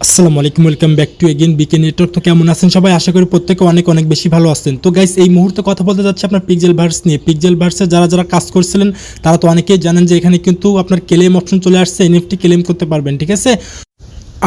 আসসালামু আলাইকুম, welcome back to again BK network. তো কেমন আছেন সবাই? আশা করি প্রত্যেকে অনেক অনেক বেশি ভালো আছেন। তো গাইস, এই মুহূর্তে কথা বলতে যাচ্ছি আপনার পিক্সেল ভার্স নিয়ে। পিক্সেল ভার্সে যারা যারা কাজ করছিলেন তারা তো অনেকেই জানেন যে এখানে কিন্তু আপনার ক্লেম অপশন চলে আসছে, এনএফটি ক্লেম করতে পারবেন, ঠিক আছে।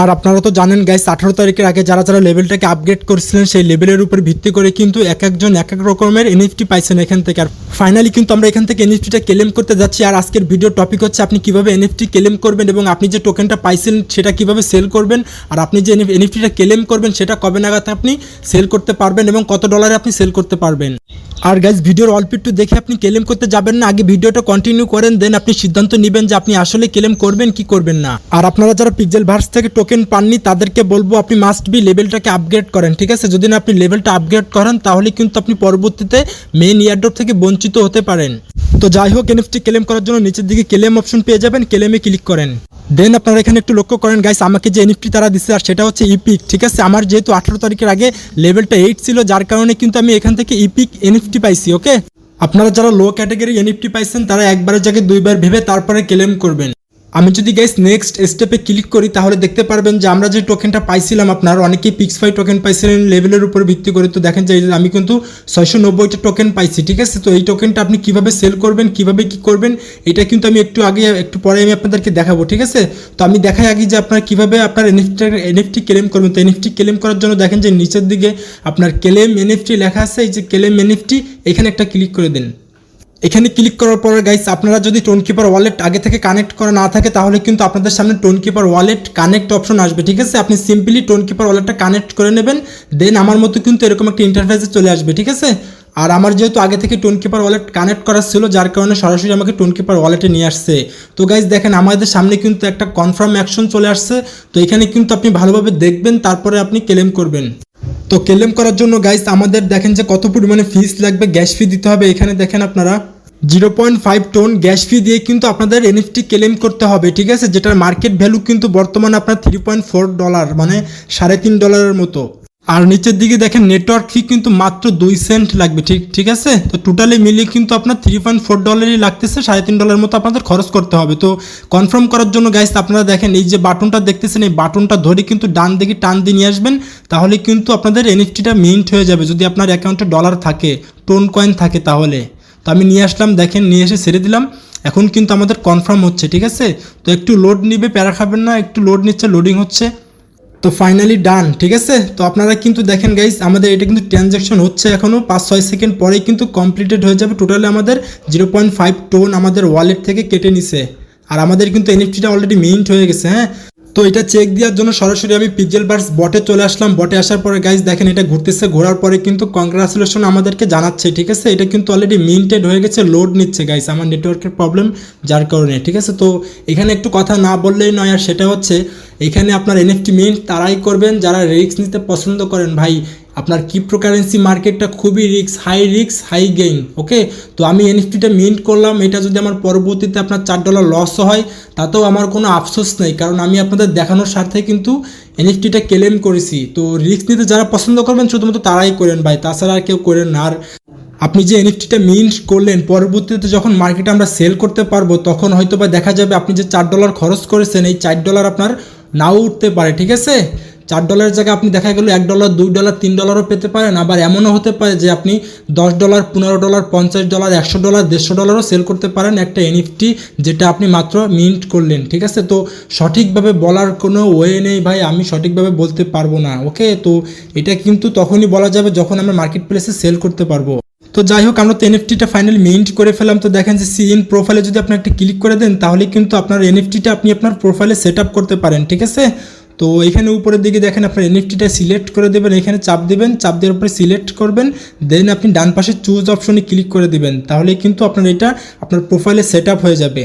আর আপনারা তো জানেন গাইস, 18 তারিখের আগে যারা যারা লেভেলটাকে আপগ্রেড করেছিলেন সেই লেভেলের উপর ভিত্তি করে কিন্তু এক একজন এক এক রকমের এনএফটি পাইছেন এখান থেকে। আর ফাইনালি কিন্তু আমরা এখান থেকে এনএফটিটা ক্লেম করতে যাচ্ছি। আর আজকের ভিডিও টপিক হচ্ছে আপনি কিভাবে এনএফটি ক্লেম করবেন এবং আপনি যে টোকেনটা পাইছেন সেটা কিভাবে সেল করবেন, আর আপনি যে এনএফটিটা ক্লেম করবেন সেটা কবে নাগাদ আপনি সেল করতে পারবেন এবং কত ডলারে আপনি সেল করতে পারবেন। আর গাইস, ভিডিওর অল্প একটু দেখে আপনি ক্লেম করতে যাবেন না, আগে ভিডিওটা কন্টিনিউ করেন, দেন আপনি সিদ্ধান্ত নেবেন যে আপনি আসলে ক্লেম করবেন কি করবেন না। আর আপনারা যারা পিক্সেল ভার্স থেকে টোকেন পাননি তাদেরকে বলবো আপনি মাস্ট বি লেভেলটাকে আপগ্রেড করেন, ঠিক আছে। যদি না আপনি লেভেলটা আপগ্রেড করেন তাহলে কিন্তু আপনি পরবর্তীতে মেইন এয়ারড্রপ থেকে বঞ্চিত হতে পারেন। তো যাই হোক, এনএফটি ক্লেম করার জন্য নিচের দিকে ক্লেম অপশন পেয়ে যাবেন, ক্লেমে ক্লিক করেন। দেন আপনারা এখানে একটু লক্ষ্য করেন গাইস, আমাকে যে এনএফটি তারা দিচ্ছে আর সেটা হচ্ছে ইপিক, ঠিক আছে। আমার যেহেতু 18 তারিখের আগে লেভেলটা 8 ছিল, যার কারণে কিন্তু আমি এখান থেকে ইপিক এনএফটি পাইছি, ওকে। আপনারা যারা লো ক্যাটাগরি এনএফটি পাইছেন তারা একবারের জায়গায় দুইবার ভেবে তারপরে ক্লেম করবেন। আমি যদি গাইস নেক্সট স্টেপে ক্লিক করি তাহলে দেখতে পারবেন যে আমরা যে টোকেনটা পাইছিলাম, আপনার অনেকেই পিক্সফাই টোকেন পাইছিলেন লেভেলের উপর ভিত্তি করে। তো দেখেন যে আমি কিন্তু 690টা টোকেন পাইছি, ঠিক আছে। তো এই টোকেনটা আপনি কিভাবে সেল করবেন, কিভাবে কি করবেন, এটা কিন্তু আমি একটু পরে আমি আপনাদেরকে দেখাবো, ঠিক আছে। তো আমি দেখাই আগে যে আপনার কিভাবে আপনার এনএফটি ক্লেম করবেন। তো এনএফটি ক্লেম করার জন্য দেখেন যে নিচের দিকে আপনার ক্লেম এনএফটি লেখা আছে, এই যে ক্লেম এনএফটি, এখানে একটা ক্লিক করে দিন। এখানে ক্লিক করার পরে গাইস, আপনারা যদি টোনকিপার ওয়ালেট আগে থেকে কানেক্ট করা না থাকে তাহলে কিন্তু আপনাদের সামনে টোনকিপার ওয়ালেট কানেক্ট অপশন আসবে, ঠিক আছে। আপনি সিম্পলি টোনকিপার ওয়ালেটটা কানেক্ট করে নেবেন, দেন আমার মতো কিন্তু এরকম একটা ইন্টারফেসে চলে আসবে, ঠিক আছে। আর আমার যেহেতু আগে থেকে টোনকিপার ওয়ালেট কানেক্ট করা ছিল, যার কারণে সরাসরি আমাকে টোনকিপার ওয়ালেটে নিয়ে আসছে। তো গাইস দেখেন, আমাদের সামনে কিন্তু একটা কনফার্ম অ্যাকশন চলে আসছে। তো এখানে কিন্তু আপনি ভালোভাবে দেখবেন, তারপরে আপনি ক্লেম করবেন। তো ক্লেম করার জন্য গাইস আমাদের দেখেন যে কত পরিমাণে ফিস লাগবে, গ্যাস ফি দিতে হবে। এখানে দেখেন আপনারা 0.5 টন গ্যাস ফি দিয়ে কিন্তু আপনাদের এনএফটি ক্লেম করতে হবে, ঠিক আছে। যেটার মার্কেট ভ্যালু কিন্তু বর্তমানে আপনার $3.4, মানে $3.5 মতো। আর নিচের দিকে দেখেন নেটওয়ার্ক ফি কিন্তু মাত্র 2 সেন্ট লাগবে, ঠিক আছে। তো টোটালি মিলিয়ে কিন্তু আপনার $3.4 লাগতেছে, $3.5 মতো আপনাদের খরচ করতে হবে। তো কনফার্ম করার জন্য গাইস আপনারা দেখেন এই যে বাটনটা দেখতেছেন, এই বাটনটা ধরে কিন্তু ডান দিকে টান দিয়ে নিয়ে আসবেন, তাহলে কিন্তু আপনাদের এনএফটিটা মিন্ট হয়ে যাবে। যদি আপনার অ্যাকাউন্টে ডলার থাকে, টোন কয়েন থাকে তাহলে। তো আমি নিয়ে আসলাম, দেখেন নিয়ে এসে ছেড়ে দিলাম। এখন কিন্তু আমাদের কনফার্ম হচ্ছে, ঠিক আছে। তো একটু লোড নিবে, প্যারা খাবেন না, একটু লোড নিচ্ছে, লোডিং হচ্ছে। তো ফাইনালি ডান, ঠিক আছে। তো আপনারা কিন্তু দেখেন গাইস, আমাদের এটা কিন্তু ট্রানজ্যাকশন হচ্ছে, এখনও 5-6 সেকেন্ড পরেই কিন্তু কমপ্লিটেড হয়ে যাবে। টোটালি আমাদের 0.5 টন আমাদের ওয়ালেট থেকে কেটে নিছে। আর আমাদের কিন্তু এনএফটিটা অলরেডি মিন্ট হয়ে গেছে, হ্যাঁ। তো এটা চেক দেওয়ার জন্য সরাসরি আমি পিক্সেল ভার্স বটে চলে আসলাম। বটে আসার পরে গাইস দেখেন এটা ঘুরতেছে, ঘোরার পরে কিন্তু কংগ্রাচুলেশন আমাদেরকে জানাচ্ছে, ঠিক আছে। এটা কিন্তু অলরেডি মিন্টেড হয়ে গেছে, লোড নিচ্ছে গাইস, আমার নেটওয়ার্কের প্রবলেম যার কারণে, ঠিক আছে। তো এখানে একটু কথা না বললেই নয়, আর সেটা হচ্ছে এখানে আপনার এনএফটি মিন্ট তারাই করবেন যারা রিস্ক নিতে পছন্দ করেন। ভাই, আপনার ক্রিপ্টোকারেন্সি মার্কেটটা খুবই রিস্ক হাই গেইন, ওকে। তো আমি এনএফটিটা মিন্ট করলাম, এটা যদি আমার পরবর্তীতে আপনার $4 লসও হয় তাতেও আমার কোনো আফসোস নেই, কারণ আমি আপনাদের দেখানোর স্বার্থে কিন্তু এনএফটিটা ক্লেম করেছি। তো রিস্ক নিতে যারা পছন্দ করবেন শুধুমাত্র তারাই করেন ভাই, তাছাড়া আর কেউ করেন না। আর আপনি যে এনএফটিটা মিন্ট করলেন, পরবর্তীতে যখন মার্কেটে আমরা সেল করতে পারবো তখন হয়তো বা দেখা যাবে আপনি যে $4 খরচ করেছেন এই $4 আপনার নাও উঠতে পারে, ঠিক আছে। $4 জায়গায় আপনি দেখা গেল $1, $2, $3ও পেতে পারেন। আবার এমনও হতে পারে যে আপনি $10, $15, $50, $100, $150ও সেল করতে পারেন একটা এনএফটি, যেটা আপনি মাত্র মিন্ট করলেন, ঠিক আছে। তো সঠিকভাবে বলার কোনো ওয়ে নেই ভাই, আমি সঠিকভাবে বলতে পারবো না, ওকে। তো এটা কিন্তু তখনই বলা যাবে যখন আমরা মার্কেট প্লেসে সেল করতে পারবো। তো যাই হোক, আমরা তো এনএফটিটা ফাইনালি মিন্ট করে ফেলাম। তো দেখেন যে সি ইন প্রোফাইলে যদি আপনি একটা ক্লিক করে দেন তাহলে কিন্তু আপনার এনএফটিটা আপনি আপনার প্রোফাইলে সেট আপ করতে পারেন, ঠিক আছে। তো এখানে উপরের দিকে দেখেন আপনার এনএফটিটা সিলেক্ট করে দেবেন, এখানে চাপ দেবেন, চাপ দেওয়ার উপরে সিলেক্ট করবেন, দেন আপনি ডান পাশে চুজ অপশনে ক্লিক করে দেবেন, তাহলে কিন্তু আপনার এটা আপনার প্রোফাইলে সেট আপ হয়ে যাবে।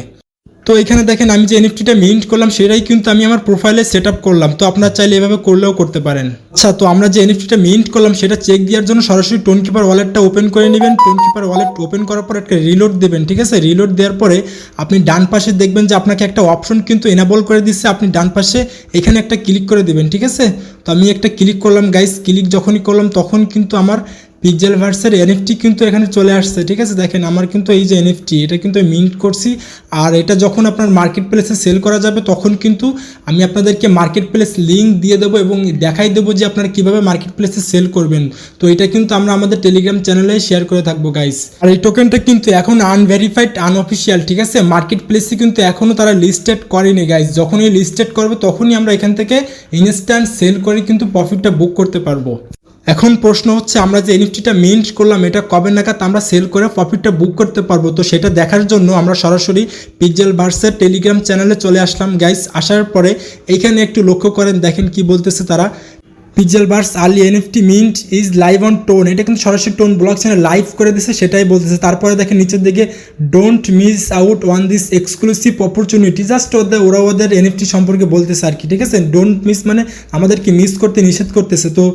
তো এখানে দেখেন আমি যে এনএফটিটা মিন্ট করলাম সেটাই কিন্তু আমি আমার প্রোফাইলে সেট আপ করলাম। তো আপনারা চাইলে এভাবে করলেও করতে পারেন। আচ্ছা, তো আমরা যে এনএফটিটা মিন্ট করলাম সেটা চেক দেওয়ার জন্য সরাসরি টোনকিপার ওয়ালেটটা ওপেন করে নেবেন। টোনকিপার ওয়ালেট ওপেন করার পর একটা রিলোড দেবেন, ঠিক আছে। রিলোড দেওয়ার পরে আপনি ডান পাশে দেখবেন যে আপনাকে একটা অপশন কিন্তু এনাবল করে দিচ্ছে, আপনি ডান পাশে এখানে একটা ক্লিক করে দেবেন, ঠিক আছে। তো আমি একটা ক্লিক করলাম গাইস, ক্লিক যখনই করলাম তখন কিন্তু আমার পিক্সেল ভার্সের এনএফটি কিন্তু এখানে চলে আসছে, ঠিক আছে। দেখেন আমার কিন্তু এই যে এনএফটি এটা কিন্তু মিন্ট করছি, আর এটা যখন আপনার মার্কেট প্লেসে সেল করা যাবে তখন কিন্তু আমি আপনাদেরকে মার্কেট প্লেস লিঙ্ক দিয়ে দেবো এবং দেখাই দেবো যে আপনারা কীভাবে মার্কেট প্লেসে সেল করবেন। তো এটা কিন্তু আমরা আমাদের টেলিগ্রাম চ্যানেলে শেয়ার করে থাকবো গাইস। আর এই টোকেনটা কিন্তু এখন আনভেরিফাইড আনঅফিসিয়াল, ঠিক আছে। মার্কেট প্লেসে কিন্তু এখনও তারা লিস্টেড করেনি গাইস। যখনই লিস্টেড করবে তখনই আমরা এখান থেকে ইনস্ট্যান্ট সেল করে কিন্তু প্রফিটটা বুক করতে পারবো। এখন প্রশ্ন হচ্ছে আমরা যে এনএফটিটা মিন্ট করলাম এটা কবে নাগাদ আমরা সেল করে প্রফিটটা বুক করতে পারবো। তো সেটা দেখার জন্য আমরা সরাসরি পিক্সেল ভার্সের টেলিগ্রাম চ্যানেলে চলে আসলাম গাইস। আসার পরে এইখানে একটু লক্ষ্য করেন, দেখেন কি বলতেছে তারা, pixel verse early NFT mint is live on tone. এটা কিন্তু সরাসরি টোন ব্লক চ্যানেল লাইভ করে দিছে, সেটাই বলতেছে। তারপরে দেখেন নিচের দিকে don't miss out on this exclusive opportunity, just ওরা ওদের এনএফটি সম্পর্কে বলতেছে আর কি, ঠিক আছে। ডোন্ট মিস মানে আমাদেরকে মিস করতে নিষেধ করতেছে। তো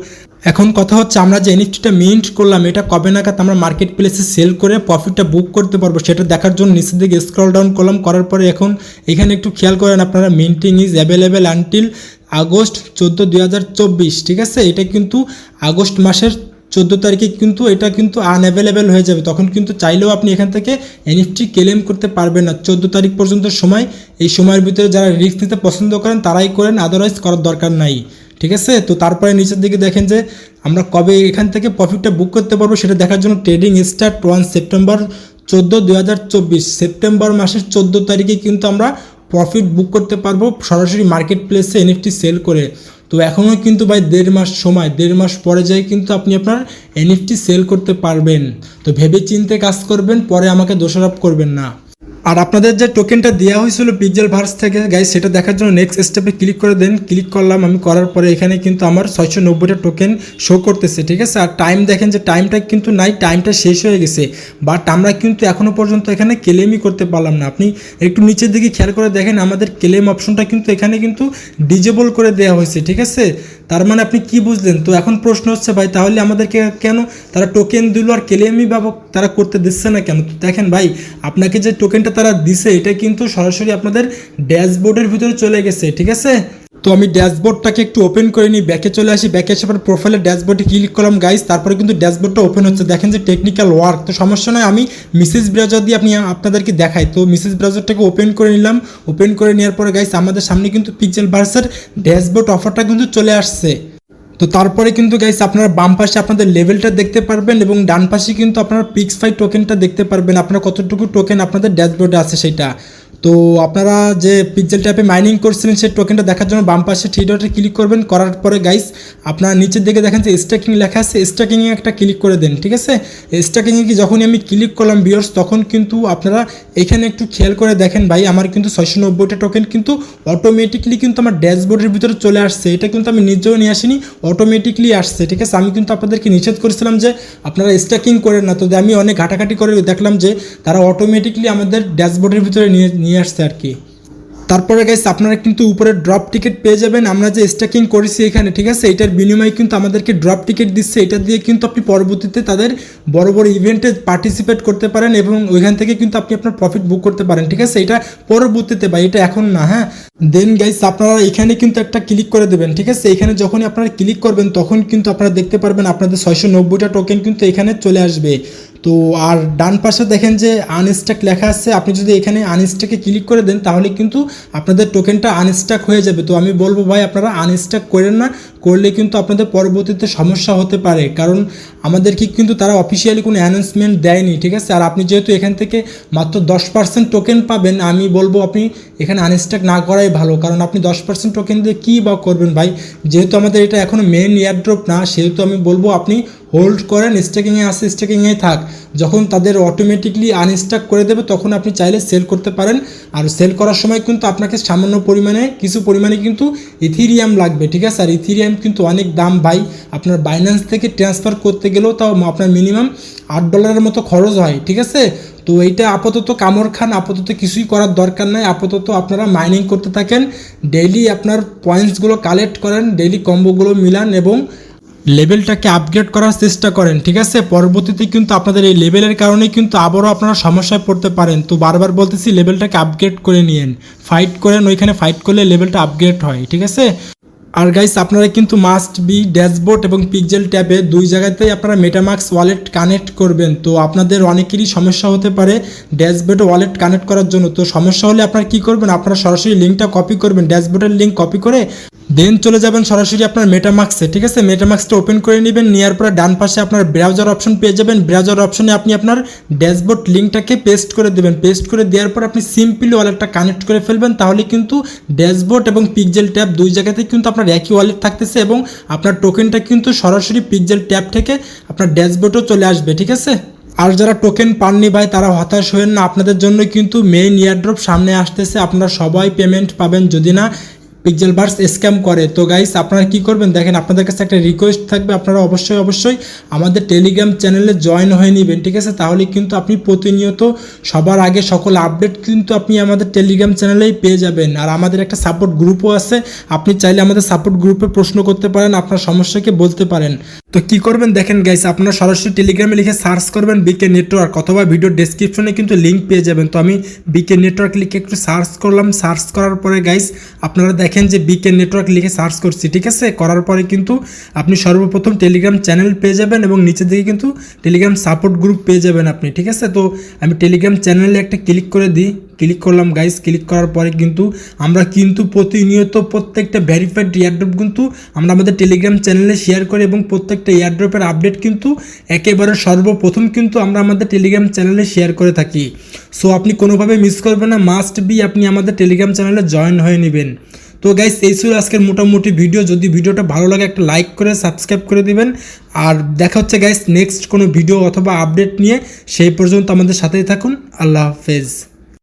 এখন কথা হচ্ছে আমরা যে এনএফটিটা মিন্ট করলাম এটা কবে নাগাদ আমরা মার্কেট প্লেসে সেল করে প্রফিটটা বুক করতে পারবো সেটা দেখার জন্য নিচের দিকে স্ক্রল ডাউন করলাম। করার পরে এখন এখানে একটু খেয়াল করেন আপনারা, minting is available until August 14, 2024, ঠিক আছে। এটা কিন্তু আগস্ট মাসের 14 তারিখে কিন্তু এটা কিন্তু আনঅ্যাভেলেবেল হয়ে যাবে, তখন কিন্তু চাইলেও আপনি এখান থেকে এনএফটি ক্লেম করতে পারবেন না। 14 তারিখ পর্যন্ত সময়, এই সময়ের ভিতরে যারা রিস্ক নিতে পছন্দ করেন তারাই করেন, আদারওয়াইজ করার দরকার নাই, ঠিক আছে। তো তারপরে নিচের দিকে দেখেন যে আমরা কবে এখান থেকে প্রফিটটা বুক করতে পারবো সেটা দেখার জন্য ট্রেডিং স্টার্ট 1 সেপ্টেম্বর 14, 2024, সেপ্টেম্বর মাসের 14 তারিখে কিন্তু আমরা প্রফিট বুক করতে পারবো সরাসরি মার্কেট প্লেসে এনএফটি সেল করে। তো এখনও কিন্তু ভাই 1.5 মাস সময়, 1.5 মাস পরে যাই কিন্তু আপনি আপনার এনএফটি সেল করতে পারবেন। তো ভেবে চিন্তে কাজ করবেন, পরে আমাকে দোষারোপ করবেন না। আর আপনাদের যে টোকেনটা দেওয়া হয়েছিল পিক্সেল ভার্স থেকে গাইস, সেটা দেখার জন্য নেক্সট স্টেপে ক্লিক করে দেন। ক্লিক করলাম আমি, করার পরে এখানে কিন্তু আমার 690টা টোকেন শো করতেছে, ঠিক আছে। আর টাইম দেখেন যে টাইমটা কিন্তু নাই, টাইমটা শেষ হয়ে গেছে, বাট আমরা কিন্তু এখনও পর্যন্ত এখানে ক্লেমই করতে পারলাম না। আপনি একটু নিচের দিকে খেয়াল করে দেখেন আমাদের ক্লেম অপশনটা কিন্তু এখানে কিন্তু ডিজেবল করে দেওয়া হয়েছে, ঠিক আছে। তার মানে আপনি কি বুঝলেন? তো এখন প্রশ্ন হচ্ছে ভাই তাহলে আমাদেরকে কেন তারা টোকেন দিল আর ক্লেমই বা তারা করতে দিচ্ছে না কেন? তো দেখেন ভাই, আপনাকে যে টোকেনটা তারা দিছে এটা কিন্তু সরাসরি আপনাদের ড্যাশবোর্ডের ভিতরে চলে গেছে, ঠিক আছে। তো আমি ড্যাশবোর্ডটাকে একটু ওপেন করে নিই, ব্যাকে চলে আসি। ব্যাকে আসার পর প্রোফাইলের ড্যাশবোর্ডে ক্লিক করলাম গাইস, তারপরে কিন্তু ড্যাশবোর্ডটা ওপেন হচ্ছে। দেখেন যে টেকনিক্যাল ওয়ার্ক, তো সমস্যা নয়, আমি মেসেজ ব্রাউজার দিয়ে আপনাদেরকে দেখাই। তো মেসেজ ব্রাউজারটাকে ওপেন করে নিলাম। ওপেন করে নেওয়ার পরে গাইস আমাদের সামনে কিন্তু পিক্সেল ভার্সের ড্যাশবোর্ড অফারটা কিন্তু চলে আসছে। তো তারপরে কিন্তু গাইস আপনারা বাম পাশে আপনাদের লেভেলটা দেখতে পারবেন এবং ডান পাশে কিন্তু আপনারা পিক্স5 টোকেনটা দেখতে পারবেন, আপনারা কতটুকু টোকেন আপনাদের ড্যাশবোর্ডে আছে সেটা। তো আপনারা যে পিক্সেল ট্যাপে মাইনিং করছিলেন সেই টোকেনটা দেখার জন্য বাম পাশে থ্রি ডটে ক্লিক করবেন। করার পরে গাইস আপনারা নিচের দিকে দেখেন যে স্ট্যাকিং লেখা আছে, স্ট্যাকিংয়ে একটা ক্লিক করে দেন, ঠিক আছে। স্ট্যাকিংয়ে কি যখনই আমি ক্লিক করলাম ভিউয়ার্স, তখন কিন্তু আপনারা এখানে একটু খেয়াল করে দেখেন ভাই আমার কিন্তু 690টা টোকেন কিন্তু অটোমেটিকলি কিন্তু আমার ড্যাশবোর্ডের ভিতরে চলে আসছে। এটা কিন্তু আমি নিজেও নিয়ে আসিনি, অটোমেটিকলি আসছে, ঠিক আছে। আমি কিন্তু আপনাদেরকে নিষেধ করেছিলাম যে আপনারা স্ট্যাকিং করেন না, তো আমি অনেক ঘাটাঘাটি করে দেখলাম যে তারা অটোমেটিকলি আমাদের ড্যাশবোর্ডের ভিতরে নিয়ে আসছে আর কি। তারপরে গাইস আপনারা কিন্তু উপরে ড্রপ টিকিট পেয়ে যাবেন, আমরা যে স্ট্যাকিং করেছি এখানে, ঠিক আছে। এটার বিনিময়ে কিন্তু আমাদেরকে ড্রপ টিকিট দিচ্ছে, এটা দিয়ে কিন্তু আপনি পরবর্তীতে তাদের বড় বড় ইভেন্টে পার্টিসিপেট করতে পারেন এবং ওইখান থেকে কিন্তু আপনি আপনার প্রফিট বুক করতে পারেন, ঠিক আছে। এটা পরবর্তীতে বা এটা এখন না, হ্যাঁ। দেন গাইস আপনারা এখানে কিন্তু একটা ক্লিক করে দেবেন, ঠিক আছে। এখানে যখনই আপনারা ক্লিক করবেন তখন কিন্তু আপনারা দেখতে পারবেন আপনাদের 690টা টোকেন কিন্তু এখানে চলে আসবে। তো আর ডান পাশে দেখেন যে আনস্ট্যাক লেখা আছে, আপনি যদি এখানে আনস্ট্যাকে ক্লিক করে দেন তাহলে কিন্তু আপনাদের টোকেনটা আনস্ট্যাক হয়ে যাবে। তো আমি বলবো ভাই আপনারা আনস্ট্যাক করেন না, করলে কিন্তু আপনাদের পরবর্তীতে সমস্যা হতে পারে, কারণ আমাদেরকে কিন্তু তারা অফিসিয়ালি কোনো অ্যানাউন্সমেন্ট দেয়নি, ঠিক আছে। আর আপনি যেহেতু এখান থেকে মাত্র 10% টোকেন পাবেন, আমি বলবো আপনি এখানে আনস্ট্যাক না করাই ভালো, কারণ আপনি 10% টোকেন দিয়ে কী বা করবেন ভাই। যেহেতু আমাদের এটা এখনও মেন এয়ারড্রপ না, সেহেতু আমি বলবো আপনি হোল্ড করেন, স্ট্যাকিংয়ে আসে স্ট্যাকিংয়েই থাক। যখন তাদের অটোমেটিকলি আনস্ট্যাক করে দেবে তখন আপনি চাইলে সেল করতে পারেন। আর সেল করার সময় কিন্তু আপনাকে সামান্য পরিমাণে কিছু পরিমাণে কিন্তু ইথিরিয়াম লাগবে, ঠিক আছে। আর ইথিরিয়াম কিন্তু অনেক দাম ভাই, আপনার বাইন্যান্স থেকে ট্রান্সফার করতে গেলেও তাও আপনার মিনিমাম $8 মতো খরচ হয়, ঠিক আছে। তো এইটা আপাতত কামড় খান, আপাতত কিছুই করার দরকার নাই, আপাতত আপনারা মাইনিং করতে থাকেন, ডেইলি আপনার পয়েন্টসগুলো কালেক্ট করেন, ডেইলি কম্বোগুলো মিলান এবং লেভেলটাকে আপগ্রেড করার চেষ্টা করেন, ঠিক আছে। পরবর্তীতে কিন্তু আপনাদের এই লেভেলের কারণেই কিন্তু আবারও আপনারা সমস্যায় পড়তে পারেন। তো বারবার বলতেছি লেভেলটাকে আপগ্রেড করে নিন, ফাইট করেন, ওইখানে ফাইট করলে লেভেলটা আপগ্রেড হয়, ঠিক আছে। আর গাইস আপনারা কিন্তু মাস্ট বি ড্যাশবোর্ড এবং পিক্সেল ট্যাবে দুই জায়গাতেই আপনারা মেটামাস্ক ওয়ালেট কানেক্ট করবেন। তো আপনাদের অনেকেরই সমস্যা হতে পারে ড্যাশবোর্ডে ওয়ালেট কানেক্ট করার জন্য। তো সমস্যা হলে আপনারা কী করবেন, আপনারা সরাসরি লিঙ্কটা কপি করবেন, ড্যাশবোর্ডের লিঙ্ক কপি করে দেন চলে যাবেন সরাসরি আপনার মেটামাস্কে। ঠিক আছে, মেটামাস্কটা ওপেন করে নেবেন, নেওয়ার পরে ডান পাশে আপনার ব্রাউজার অপশন পেয়ে যাবেন। ব্রাউজার অপশনে আপনি আপনার ড্যাশবোর্ড লিঙ্কটাকে পেস্ট করে দেবেন। পেস্ট করে দেওয়ার পর আপনি সিম্পলি ওয়ালেটটা কানেক্ট করে ফেলবেন। তাহলে কিন্তু ড্যাশবোর্ড এবং পিক্সেল ট্যাব দুই জায়গাতেই কিন্তু আপনার একই ওয়ালেট থাকতেছে এবং আপনার টোকেনটা কিন্তু সরাসরি পিক্সেল ট্যাব থেকে আপনার ড্যাশবোর্ডেও চলে আসবে। ঠিক আছে, আর যারা টোকেন পাননি ভাই তারা হতাশ হবেন না, আপনাদের জন্য কিন্তু মেইন ইয়ারড্রপ সামনে আসতেছে। আপনারা সবাই পেমেন্ট পাবেন যদি না পিক্সেলভার্স স্ক্যাম করে। তো গাইস আপনারা কি করবেন দেখেন, আপনাদের কাছে একটা রিকোয়েস্ট থাকবে, আপনারা অবশ্যই আমাদের টেলিগ্রাম চ্যানেলে জয়েন হয়ে নেবেন। ঠিক আছে, তাহলে কিন্তু আপনি প্রতিনিয়ত সবার আগে সকল আপডেট কিন্তু আপনি আমাদের টেলিগ্রাম চ্যানেলেই পেয়ে যাবেন। আর আমাদের একটা সাপোর্ট গ্রুপও আছে, আপনি চাইলে আমাদের সাপোর্ট গ্রুপে প্রশ্ন করতে পারেন, আপনার সমস্যাকে বলতে পারেন। তো কি করবেন দেখেন গাইস, আপনারা সরাসরি টেলিগ্রামে লিখে সার্চ করবেন বিকে নেটওয়ার্ক, অথবা ভিডিও ডেসক্রিপশনে কিন্তু লিঙ্ক পেয়ে যাবেন। তো আমি বিকে নেটওয়ার্ক লিখে একটু সার্চ করলাম, সার্চ করার পরে গাইস আপনারা দেখেন যে বিকে নেটওয়ার্ক লিখে সার্চ করছি। ঠিক আছে, করার পরে কিন্তু আপনি সর্বপ্রথম টেলিগ্রাম চ্যানেল পেয়ে যাবেন এবং নিচের দিকে কিন্তু টেলিগ্রাম সাপোর্ট গ্রুপ পেয়ে যাবেন আপনি। ঠিক আছে, তো আমি টেলিগ্রাম চ্যানেলে একটা ক্লিক করে দিই, ক্লিক করলাম গাইস। ক্লিক করার পরে কিন্তু আমরা কিন্তু প্রতিনিয়ত প্রত্যেকটা ভেরিফাইড এয়ারড্রপ কিন্তু আমরা আমাদের টেলিগ্রাম চ্যানেলে শেয়ার করি এবং প্রত্যেকটা এয়ারড্রপের আপডেট কিন্তু একেবারে সর্বপ্রথম কিন্তু আমরা আমাদের টেলিগ্রাম চ্যানেলে শেয়ার করে থাকি। সো আপনি কোনোভাবে মিস করবেন না, মাস্ট বি আপনি আমাদের টেলিগ্রাম চ্যানেলে জয়েন হয়ে নেবেন। তো গাইস এই ছিল আজকের মোটামুটি ভিডিও। যদি ভিডিওটা ভালো লাগে একটা লাইক করে সাবস্ক্রাইব করে দিবেন। আর দেখা হচ্ছে গাইস নেক্সট কোনো ভিডিও অথবা আপডেট নিয়ে, সেই পর্যন্ত আমাদের সাথেই থাকুন। আল্লাহ হাফেজ।